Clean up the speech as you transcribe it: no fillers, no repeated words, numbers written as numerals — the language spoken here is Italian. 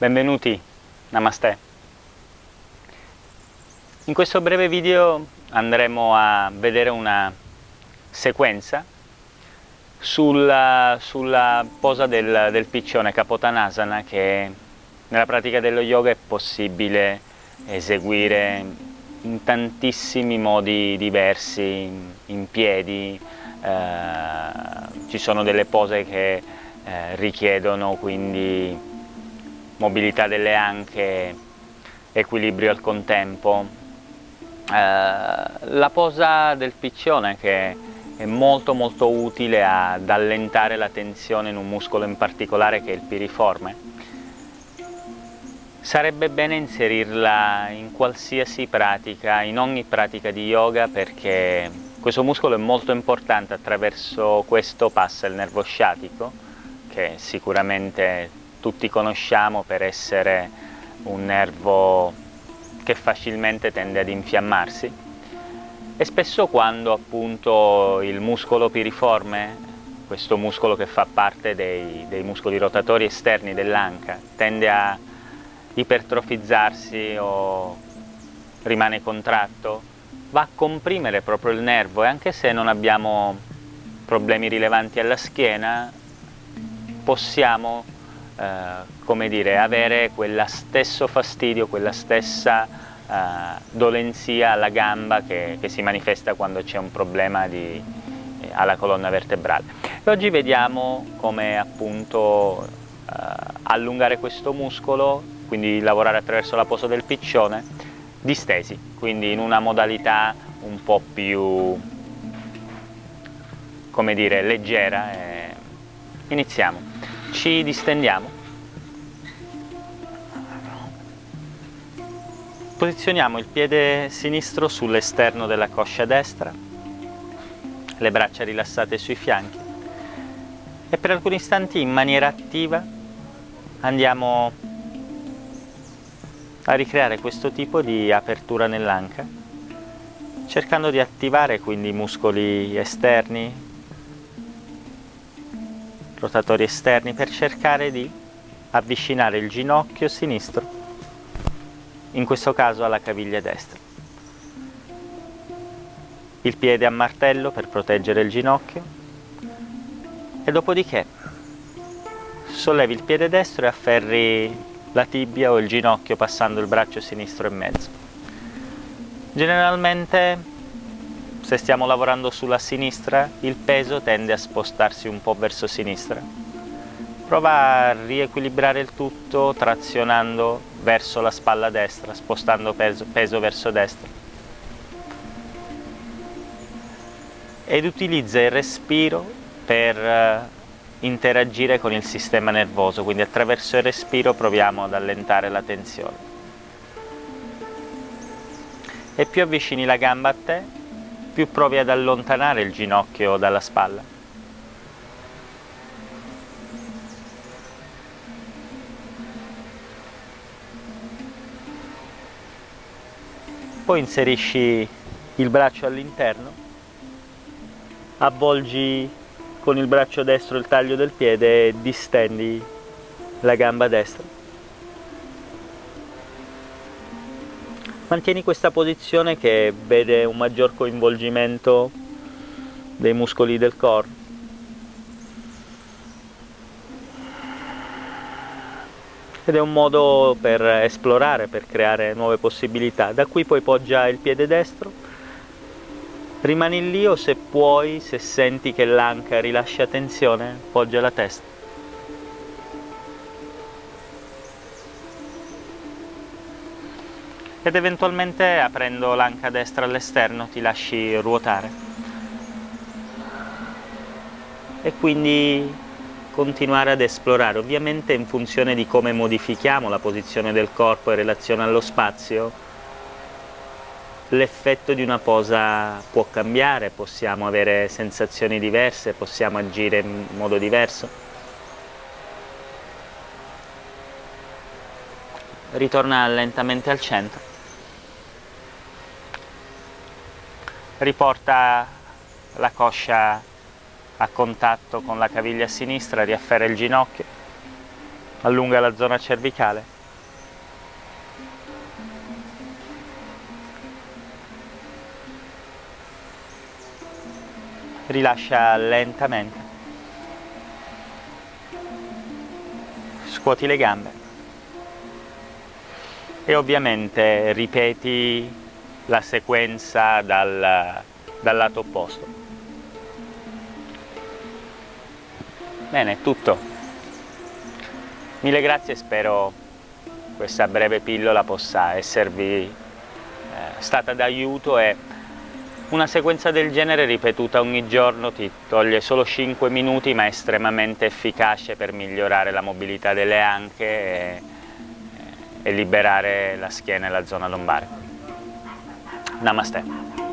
Benvenuti, Namaste. In questo breve video andremo a vedere una sequenza sulla posa del piccione Kapotanasana, che nella pratica dello yoga è possibile eseguire in tantissimi modi diversi, in piedi. Ci sono delle pose che richiedono quindi mobilità delle anche, equilibrio al contempo. La posa del piccione, che è molto utile ad allentare la tensione in un muscolo in particolare che è il piriforme, sarebbe bene inserirla in qualsiasi pratica, in ogni pratica di yoga, perché questo muscolo è molto importante. Attraverso questo passa il nervo sciatico, che sicuramente tutti conosciamo per essere un nervo che facilmente tende ad infiammarsi, e spesso quando appunto il muscolo piriforme, questo muscolo che fa parte dei muscoli rotatori esterni dell'anca, tende a ipertrofizzarsi o rimane contratto, va a comprimere proprio il nervo, e anche se non abbiamo problemi rilevanti alla schiena, possiamo come dire, avere quello stesso fastidio, quella stessa dolenzia alla gamba che si manifesta quando c'è un problema alla colonna vertebrale. E oggi vediamo come appunto allungare questo muscolo, quindi lavorare attraverso la posa del piccione, distesi, quindi in una modalità un po' più, come dire, leggera. Iniziamo. Ci distendiamo, posizioniamo il piede sinistro sull'esterno della coscia destra, le braccia rilassate sui fianchi, e per alcuni istanti in maniera attiva andiamo a ricreare questo tipo di apertura nell'anca, cercando di attivare quindi i muscoli esterni, rotatori esterni, per cercare di avvicinare il ginocchio sinistro, in questo caso alla caviglia destra, il piede a martello per proteggere il ginocchio, e dopodiché sollevi il piede destro e afferri la tibia o il ginocchio passando il braccio sinistro in mezzo. Generalmente, se stiamo lavorando sulla sinistra, il peso tende a spostarsi un po' verso sinistra. Prova a riequilibrare il tutto trazionando verso la spalla destra, spostando peso verso destra. Ed utilizza il respiro per interagire con il sistema nervoso, quindi attraverso il respiro proviamo ad allentare la tensione. E più avvicini la gamba a te, più provi ad allontanare il ginocchio dalla spalla. Poi inserisci il braccio all'interno, avvolgi con il braccio destro il taglio del piede e distendi la gamba destra. Mantieni questa posizione, che vede un maggior coinvolgimento dei muscoli del corpo. Ed è un modo per esplorare, per creare nuove possibilità. Da qui poi poggia il piede destro, rimani lì, o se puoi, se senti che l'anca rilascia tensione, poggia la testa. Ed eventualmente, aprendo l'anca destra all'esterno, ti lasci ruotare. E quindi continuare ad esplorare, ovviamente in funzione di come modifichiamo la posizione del corpo in relazione allo spazio, l'effetto di una posa può cambiare, possiamo avere sensazioni diverse, possiamo agire in modo diverso. Ritorna lentamente al centro. Riporta la coscia a contatto con la caviglia sinistra, riafferra il ginocchio, allunga la zona cervicale, rilascia lentamente, scuoti le gambe e ovviamente ripeti la sequenza dal lato opposto. Bene, è tutto. Mille grazie, spero questa breve pillola possa esservi stata d'aiuto, e una sequenza del genere ripetuta ogni giorno ti toglie solo 5 minuti, ma è estremamente efficace per migliorare la mobilità delle anche e liberare la schiena e la zona lombare. Namaste.